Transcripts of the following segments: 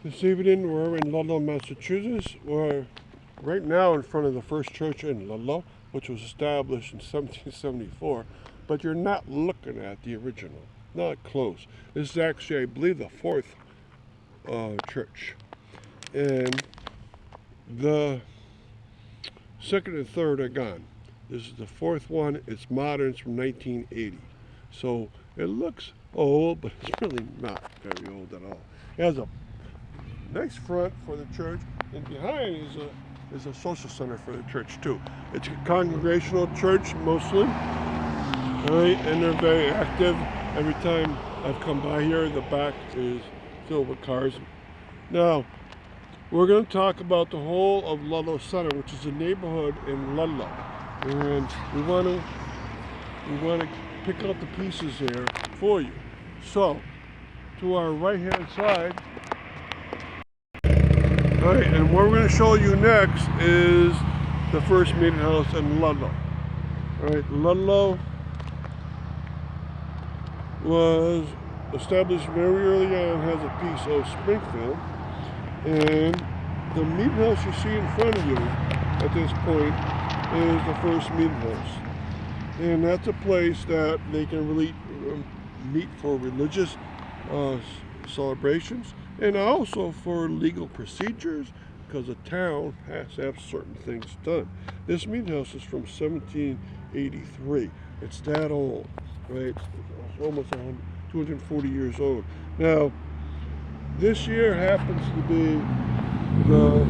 This evening we're in Ludlow, Massachusetts. We're right now in front of the first church in Ludlow, which was established in 1774, but you're not looking at the original. Not close. This is actually, I believe, the fourth church. And the second and third are gone. This is the fourth one. It's modern. It's from 1980. So it looks old, but it's really not very old at all. It has a nice front for the church, and behind is a social center for the church too. It's a congregational church mostly, right? And they're very active. Every time I've come by here, the back is filled with cars. Now, we're going to talk about the whole of Ludlow Center, which is a neighborhood in Ludlow, and we want to pick out the pieces here for you. So, to our right-hand side. All right, and what we're going to show you next is the first meeting house in Ludlow. All right, Ludlow was established very early on, has a piece of Springfield, and the meeting house you see in front of you at this point is the first meeting house. And that's a place that they can really meet for religious celebrations, and also for legal procedures, because the town has to have certain things done. This meeting house is from 1783. It's that old, right? It's almost 240 years old. Now, this year happens to be the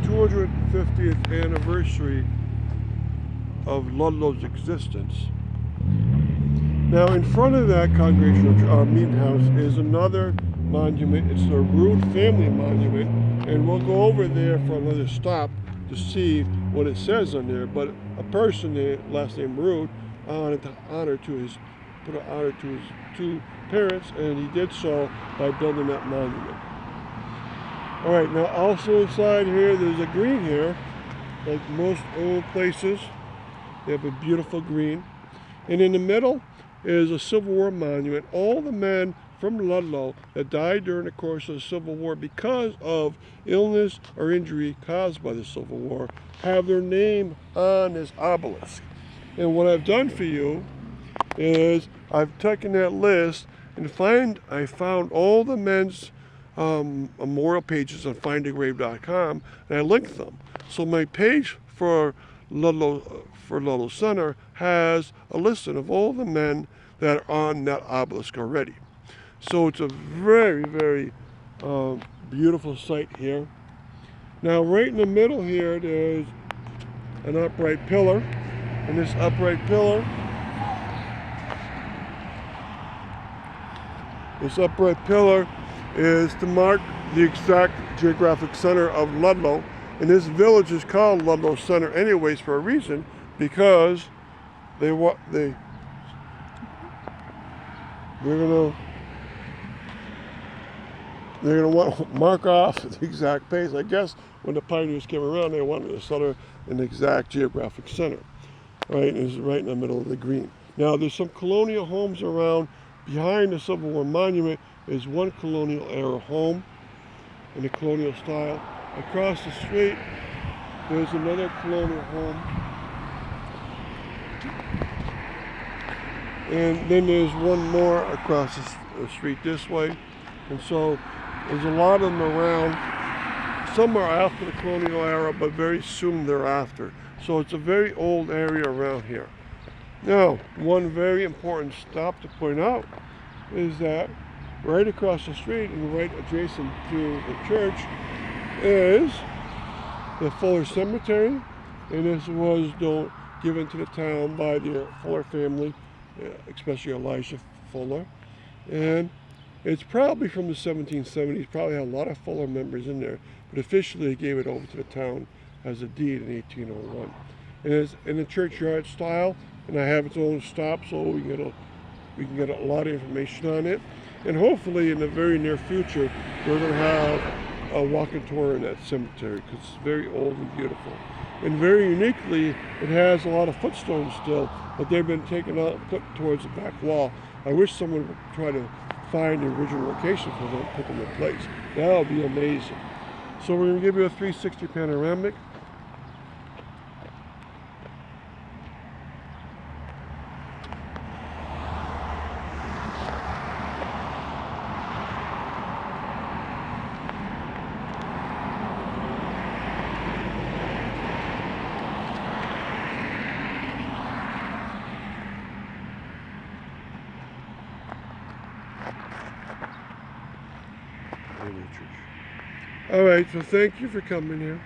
250th anniversary of Ludlow's existence. Now, in front of that congregational meeting house is another monument. It's the Rood family monument, and we'll go over there for another stop to see what it says on there. But a person there, last name Rood, put an honor to his two parents, and he did so by building that monument. All right, now also inside here, there's a green here, like most old places. They have a beautiful green, and in the middle is a Civil War monument. All the men from Ludlow that died during the course of the Civil War because of illness or injury caused by the Civil War have their name on this obelisk. And what I've done for you is I've taken that list and I found all the men's memorial pages on findagrave.com, and I linked them. So my page for Ludlow Center has a list of all the men that are on that obelisk already. So it's a very, very beautiful site here. Now, right in the middle here, there's an upright pillar, and this upright pillar is to mark the exact geographic center of Ludlow. And this village is called Ludlow Center anyways for a reason, because they're gonna want to mark off the exact place. I guess when the pioneers came around, they wanted to settle an exact geographic center. Right, it's right in the middle of the green. Now, there's some colonial homes around. Behind the Civil War monument is one colonial era home in a colonial style. Across the street, there's another colonial home. And then there's one more across the street this way. And so there's a lot of them around. Some are after the colonial era, but very soon thereafter. So it's a very old area around here. Now, one very important stop to point out is that right across the street and right adjacent to the church is the Fuller Cemetery, and this was given to the town by the Fuller family, especially Elijah Fuller, and it's probably from the 1770s. Probably had a lot of Fuller members in there, but officially they gave it over to the town as a deed in 1801. And it's in the churchyard style, and I have its own stop, so we can get a lot of information on it. And hopefully in the very near future, we're going to have a walking tour in that cemetery, because it's very old and beautiful. And very uniquely, it has a lot of footstones still, but they've been taken out and put towards the back wall. I wish someone would try to find the original location for them and put them in place. That'll be amazing. So we're going to give you a 360 panoramic. All right, so thank you for coming here.